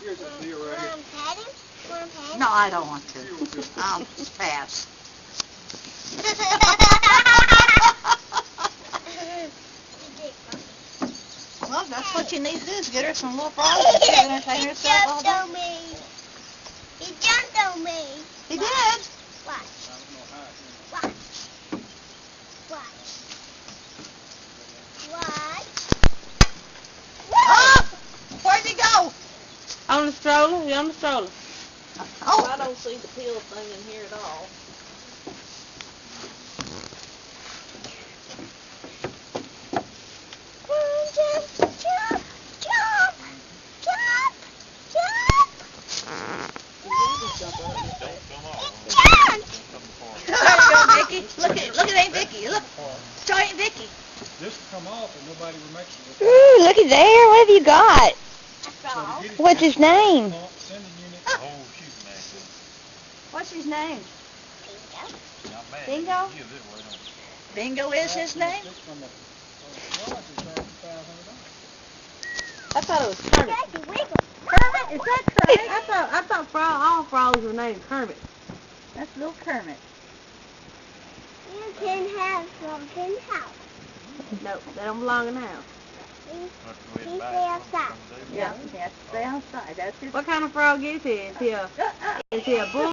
Here's a deal right here. Pet him? Want to pet him? No, I don't want to. Pass. Well, that's what you need to do is get her some little frogs and she'll entertain herself all He day. jumped on me. He jumped on me. He did. Watch. I don't know how it Watch. Watch. Oh! Where'd he go? On the stroller? He on the stroller? Oh! I don't see the pill thing in here at all. Jump, jump, jump, jump, jump. There you go, Vicky. Look at Aunt Vicky. Look. Show Aunt Vicky. This will come off and nobody will make it. Ooh, look at there. What have you got? Frog. What's his name? Sending unit. Oh, she's nasty. What's his name? Not mad. Bingo? You live right on. Bingo is his name? This from a garage is $500. I thought it was Kermit. Jackie, wiggle. Kermit? Is that Kermit? I thought all frogs were named Kermit. That's little Kermit. You can have something house. No, they don't belong in the house. He stay outside. Yeah, he has to stay outside. That's his. What kind of frog is he? Is he a bull?